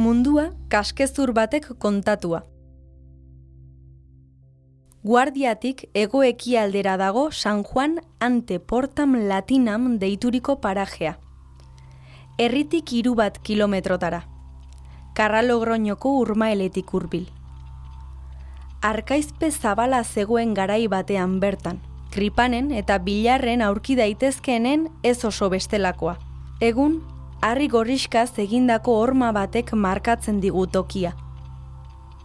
Mundua kaskezur batek kontatua. Guardiatik hego-ekialdera dago San Juan ante Portam Latinam deituriko parajea. Herritik 3 kilometrotara. Karra-Logroñoko Urmaeletik hurbil. Arkaizpe zabala zegoen garai batean bertan, Kripanen eta Bilarren aurki daitezkeenen ez oso bestelakoa. Egun, harri gorrixkaz egindako horma batek markatzen digu tokia.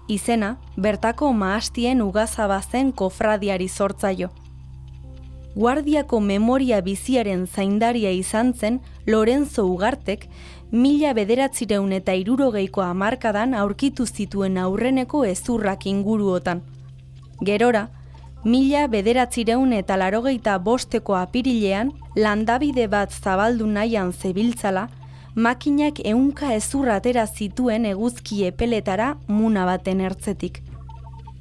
Izena, bertako mahastien ugazaba zen kofradiari zortzaio. Guardiako memoria biziaren zaindaria izan zen Lorenzo Ugartek 1960ko hamarkadan aurkitu zituen aurreneko hezurrak inguruotan. Gerora, 1985ko apirilean landabide bat zabaldu nahian zebiltzala, makinak 100 hezur atera zituen eguzki epeletara muna baten ertzetik.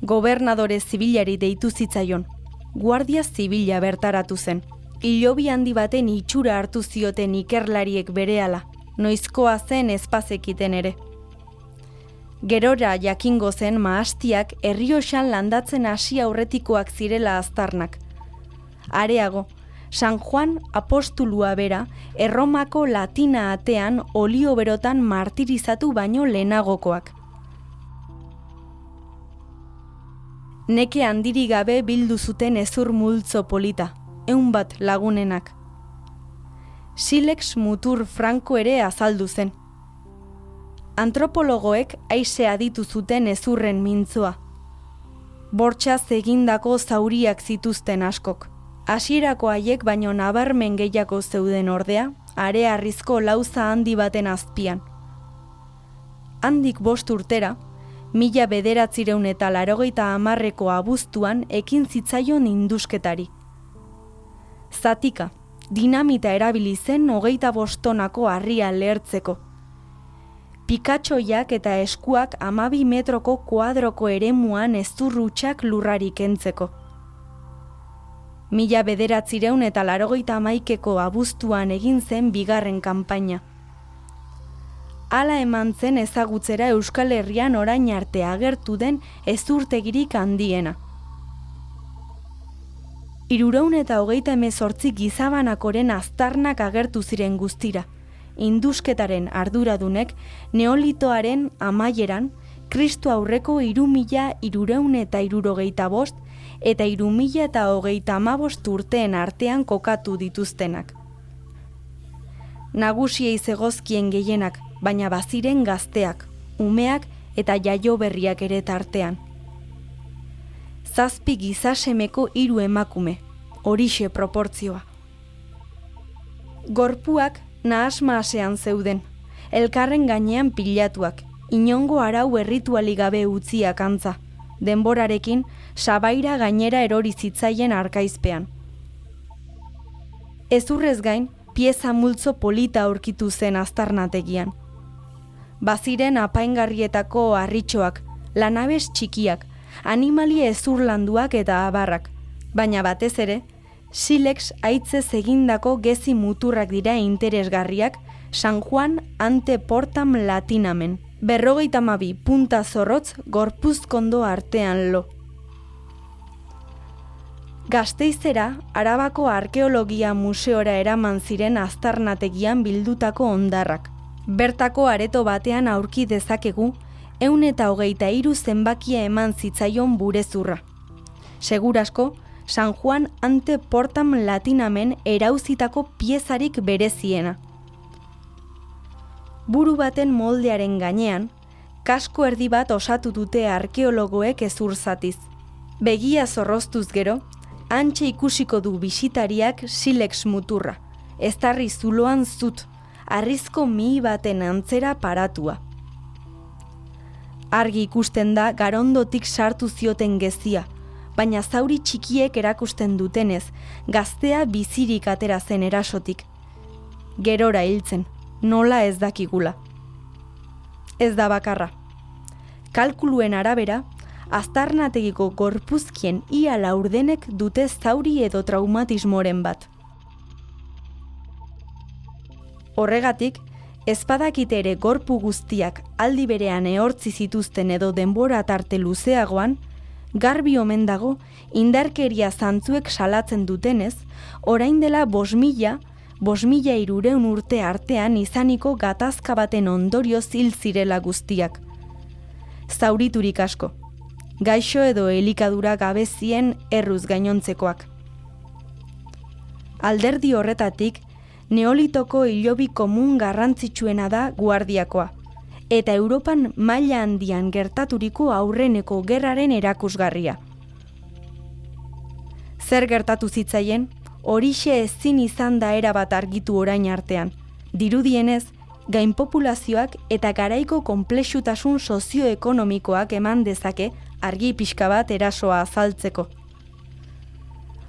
Gobernadore zibilari deitu zitzaion. Guardia zibila bertaratu zen. Hilobi handi baten itxura hartu zioten ikerlariek berehala, noizkoa zen ezpazekiten ere. Gerora jakingo zen mahastiak Errioxan landatzen hasi aurretikoak zirela aztarnak. Areago, San Juan apostulua bera Erromako Latina atean olio berotan martirizatu baino lehenagokoak. Neke handiri gabe bildu zuten hezur multzo polita, 100 lagunenak. Silex mutur franko ere azaldu zen. Antropologoek aise aditu zuten hezurren mintzoa. Bortxaz egindako zauriak zituzten askok. Hasierako haiek baino nabarmen gehiago zeuden ordea, hareharrizko lauza handi baten azpian. Handik 5 urtera, 1980ko abuztuan ekin zitzaion indusketari. Zatika, dinamita erabili zen 25 tonako harria lehertzeko. Pikatxoiak eta eskuak 12 metroko kuadroko eremuan ezurrutxak lurrari kentzeko. 1981ko abuztuan egin zen bigarren kanpaina. Hala eman zen ezagutzera Euskal Herrian orain arte agertu den ezurtegirik handiena. 328 gizabanakoren aztarnak agertu ziren guztira. Indusketaren arduradunek neolitoaren amaieran Kristo aurreko 3365 eta 3035 urteen artean kokatu dituztenak. Nagusiei zegozkien gehienak, baina baziren gazteak, umeak eta jaio berriak ere tartean. 7 gizasemeko 3 emakume, horixe proportzioa. Gorpuak nahasmasean zeuden, elkarren gainean pilatuak, inongo arau erritualik gabe utziak antza, denborarekin sabaira gainera erori zitzaien arkaizpean. Ezurrez gain, pieza multzo polita aurkitu zen aztarnategian. Baziren apaingarrietako harritxoak, lanabes txikiak, animalia ezurlanduak eta abarrak, baina batez ere, Silex aitzez egindako gezi muturrak dira interesgarriak San Juan ante Portam Latinamen. 52 punta zorrotz gorpuzkondo artean lo. Gasteizera, Arabako Arkeologia Museora eraman ziren aztarnategian bildutako hondarrak. Bertako areto batean aurki dezakegu 123 zenbakia eman zitzaion burezurra. Segurasko, San Juan ante Portam Latinamen erauzitako piezarik bereziena. Buru baten moldearen gainean, kasko erdi bat osatu dute arkeologoek ezurzatiz. Begia zorroztuz gero, hantxe ikusiko du bisitariak Silex muturra, eztarri zuloan zut, harrizko mihi baten antzera paratua. Argi ikusten da garondotik sartu zioten gezia, baina zauri txikiek erakusten dutenez, gaztea bizirik atera zen erasotik. Gerora hiltzen, nola ez dakigula. Ez da bakarra. Kalkuluen arabera, aztarnategiko gorpuzkien ia laurdenek dute zauri edo traumatismoren bat. Horregatik, ezpadakite ere gorpu guztiak aldi berean ehortzi zituzten edo denbora tarte luzeagoan, garbi omen dago indarkeria zantzuek salatzen dutenez, orain dela 5.000 urte artean izaniko gatazka baten ondorioz hil zirela guztiak. Zauriturik asko, gaixo edo elikadura gabezien erruz gainontzekoak. Alderdi horretatik, neolitoko hilobi komun garrantzitsuena da Guardiakoa, eta Europan maila handian gertaturiko aurreneko gerraren erakusgarria. Zer gertatu zitzaien, horixe ezin izan da erabat argitu orain artean. Dirudienez, gainpopulazioak eta garaiko konplexutasun sozioekonomikoak eman dezake argi pixka bat erasoa azaltzeko.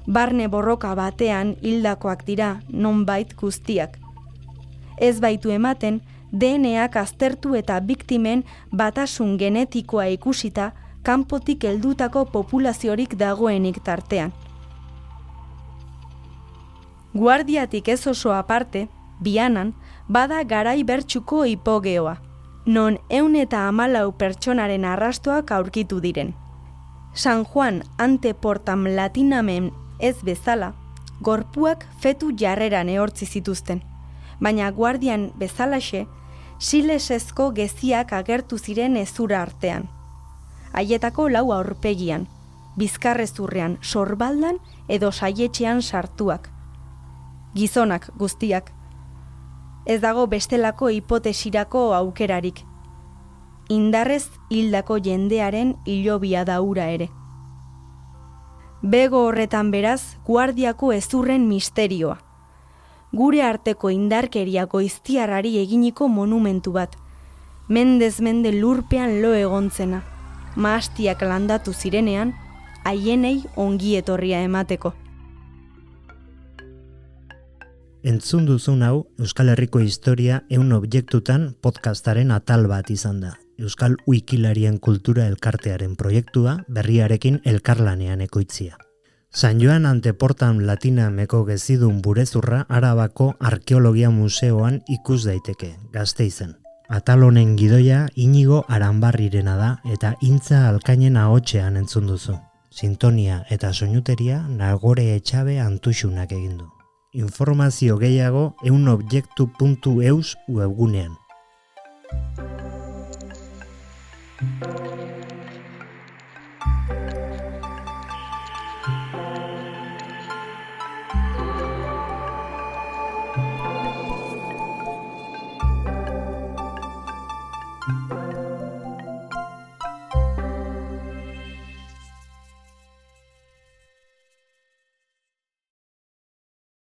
Barne borroka batean hildakoak dira nonbait guztiak. Ez baitu ematen, DNA-ak aztertu eta biktimen batasun genetikoa ikusita kanpotik heldutako populaziorik dagoenik tartean. Guardiatik ez oso aparte, Bianan, bada garai bertsuko hipogeoa, non 114 pertsonaren arrastoak aurkitu diren. San Juan anteportam latinamen ez bezala, gorpuak fetu jarreran ehortzi zituzten, baina Guardian bezalaxe, silesezko geziak agertu ziren ezura artean. Haietako 4 aurpegian, bizkarrezurrean, sorbaldan edo saietxean sartuak. Gizonak guztiak. Ez dago bestelako hipotesirako aukerarik. Indarrez hildako jendearen hilobia da hura ere. Bego horretan beraz, Guardiako ezurren misterioa. Gure arteko indarkeria goiztiarrari eginiko monumentu bat. Mendez mende lurpean lo egontzena. Mahastiak landatu zirenean, haienei ongi etorria emateko. Entzun duzun hau, Euskal Herriko historia 100 objektutan podcastaren atal bat izan da. Euskal Wikilarien kultura elkartearen proiektua berriarekin elkarlanean ekoitzia. San Joan anteportan latinameko gezidun burezurra Arabako Arkeologia Museoan ikus daiteke, Gasteizen. Atal honen gidoia Inigo Aranbarrirena da eta Intza Alkainen ahotsean entzun duzu. Sintonia eta soinuteria Nagore Etxabe Antuxunak egin du. Informazio gehiago 100objektu.eus webgunean.